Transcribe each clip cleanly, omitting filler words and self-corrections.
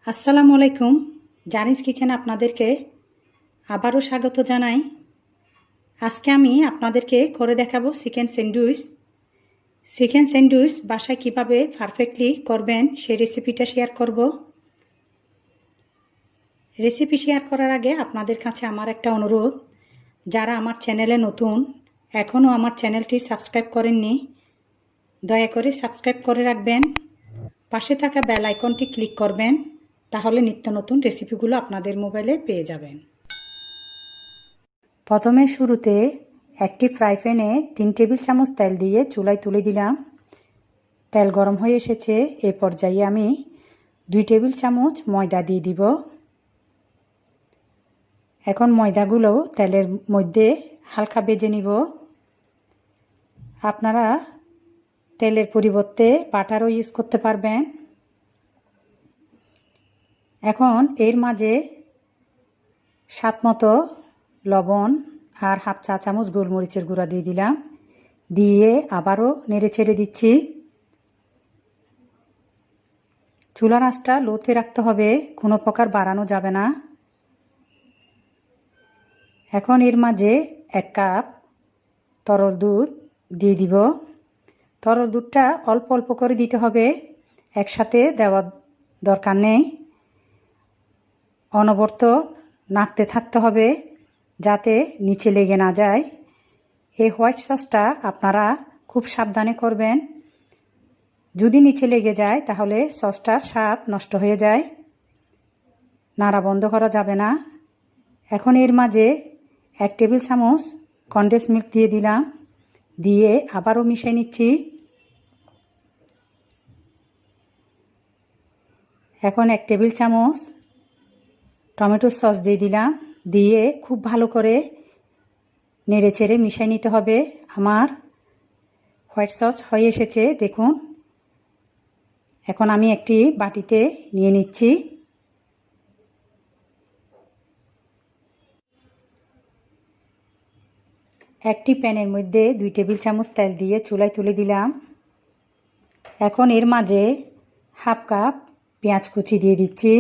আসসালামু আলাইকুম। জারিন্স কিচেন আপনাদেরকে আবারও স্বাগত জানাই। আজকে আমি আপনাদেরকে করে দেখাবো চিকেন স্যান্ডউইচ। চিকেন স্যান্ডউইচ বাসায় কিভাবে পারফেক্টলি করবেন সেই রেসিপিটা শেয়ার করব। রেসিপি শেয়ার করার আগে আপনাদের কাছে আমার একটা অনুরোধ, যারা আমার চ্যানেলে নতুন এখনও আমার চ্যানেলটি সাবস্ক্রাইব করেননি, দয়া করে সাবস্ক্রাইব করে রাখবেন। পাশে থাকা বেল আইকনটি ক্লিক করবেন, তাহলে নিত্য নতুন রেসিপিগুলো আপনাদের মোবাইলে পেয়ে যাবেন। প্রথমে শুরুতে একটি ফ্রাই প্যানে 3 টেবিল চামচ তেল দিয়ে চুলায় তুলে দিলাম। তেল গরম হয়ে এসেছে। এ পর্যায়ে আমি 2 টেবিল চামচ ময়দা দিয়ে দিব। এখন ময়দাগুলো তেলের মধ্যে হালকা ভেজে নিব। আপনারা তেলের পরিবর্তে বাটারও ইউজ করতে পারবেন। এখন এর মাঝে স্বাদমতো লবণ আর হাফ চা চামচ গোলমরিচের গুঁড়া দিয়ে দিলাম। দিয়ে আবারও নেড়ে ছেড়ে দিচ্ছি। চুলার আঁচটা লোতে রাখতে হবে, কোনো প্রকার বাড়ানো যাবে না। এখন এর মাঝে 1 কাপ তরল দুধ দিয়ে দিব। তরল দুধটা অল্প অল্প করে দিতে হবে, একসাথে দেওয়ার দরকার নেই। অনবরত নাড়তে থাকতে হবে যাতে নিচে লেগে না যায়। এই হোয়াইট সসটা আপনারা খুব সাবধানে করবেন, যদি নিচে লেগে যায় তাহলে সসটার স্বাদ নষ্ট হয়ে যায়। নাড়া বন্ধ করা যাবে না। এখন এর মাঝে 1 টেবিল চামচ কনডেন্স মিল্ক দিয়ে দিলাম। দিয়ে আবারও মিশিয়ে নিচ্ছি। এখন 1 টেবিল চামচ টমেটো সস দিয়ে দিলাম। দিয়ে খুব ভালো করে নেড়ে চেড়ে মিশিয়ে নিতে হবে। আমার হোয়াইট সস হয়ে এসেছে, দেখুন। এখন আমি একটি বাটিতে নিয়ে নিচ্ছি। একটি প্যানের মধ্যে 2 টেবিল চামচ তেল দিয়ে চুলায় তুলে দিলাম। এখন এর মাঝে হাফ কাপ পেঁয়াজ কুচি দিয়ে দিচ্ছি।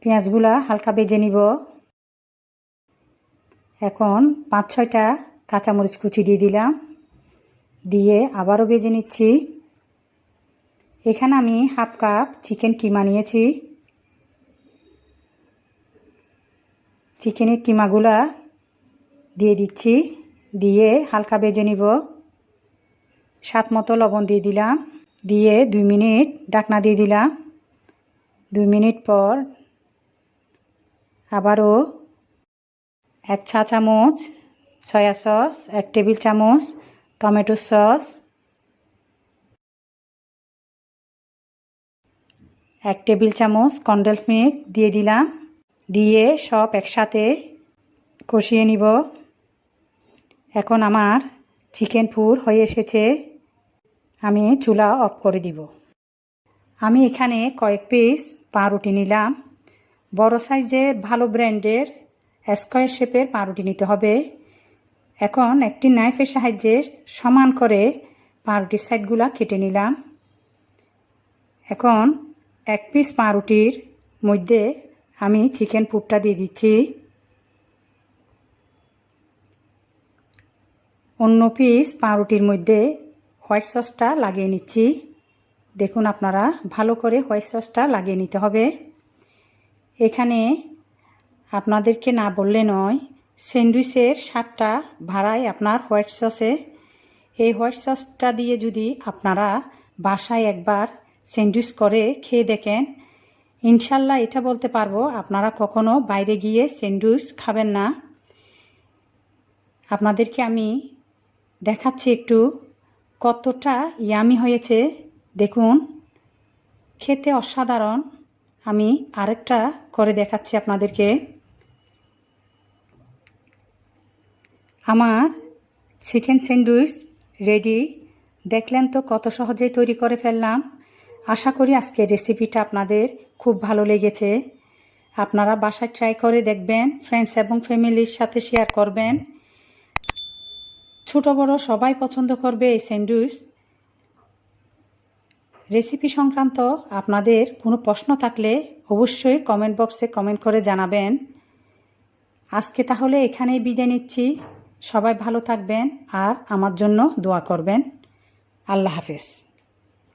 পেঁয়াজগুলা হালকা ভেজে নিব। এখন 5-6টা কাঁচামরিচ কুচি দিয়ে দিলাম। দিয়ে আবারও ভেজে নিচ্ছি। এখানে আমি হাফ কাপ চিকেন কিমা নিয়েছি। চিকেনের কিমাগুলা দিয়ে দিচ্ছি। দিয়ে হালকা ভেজে নিব। স্বাদ মতো লবণ দিয়ে দিলাম। দিয়ে 2 মিনিট ঢাকনা দিয়ে দিলাম। 2 মিনিট পর আবারও 1 চা চামচ সয়া সস, 1 টেবিল চামচ টমেটো সস, 1 টেবিল চামচ কনডেন্স মিল্ক দিয়ে দিলাম। দিয়ে সব একসাথে কষিয়ে নিব। এখন আমার চিকেন পুর হয়ে এসেছে। আমি চুলা অফ করে দিব। আমি এখানে কয়েক পিস পাউরুটি নিলাম। বড় সাইজের ভালো ব্র্যান্ডের স্কয়ার শেপের পাউরুটি নিতে হবে। এখন একটি নাইফের সাহায্যে সমান করে পাউরুটির সাইডগুলা কেটে নিলাম। এখন 1 পিস পাউরুটির মধ্যে আমি চিকেন পুরটা দিয়ে দিচ্ছি। অন্য পিস পাউরুটির মধ্যে হোয়াইট সসটা লাগিয়ে নিচ্ছি। দেখুন, আপনারা ভালো করে হোয়াইট সসটা লাগিয়ে নিতে হবে। এখানে আপনাদেরকে না বললে নয়, স্যান্ডউইচের স্বাদটা বাড়ায় আপনার হোয়াইট সসে। এই হোয়াইট সসটা দিয়ে যদি আপনারা বাসায় একবার স্যান্ডউইচ করে খেয়ে দেখেন, ইনশাল্লাহ এটা বলতে পারবো আপনারা কখনো বাইরে গিয়ে স্যান্ডউইচ খাবেন না। আপনাদেরকে আমি দেখাচ্ছি একটু কতটা ইয়ামি হয়েছে। দেখুন, খেতে অসাধারণ। আমি আরেকটা করে দেখাচ্ছি আপনাদেরকে। আমার চিকেন স্যান্ডউইচ রেডি। দেখলেন তো কত সহজেই তৈরি করে ফেললাম। আশা করি আজকের রেসিপিটা আপনাদের খুব ভালো লেগেছে। আপনারা বাসায় ট্রাই করে দেখবেন, ফ্রেন্ডস এবং ফ্যামিলির সাথে শেয়ার করবেন। ছোট বড় সবাই পছন্দ করবে এই স্যান্ডউইচ। রেসিপি সংক্রান্ত আপনাদের কোনো প্রশ্ন থাকলে অবশ্যই কমেন্ট বক্সে কমেন্ট করে জানাবেন। আজকে তাহলে এখানেই বিদায় নিচ্ছি। সবাই ভালো থাকবেন আর আমার জন্য দোয়া করবেন। আল্লাহ হাফেজ।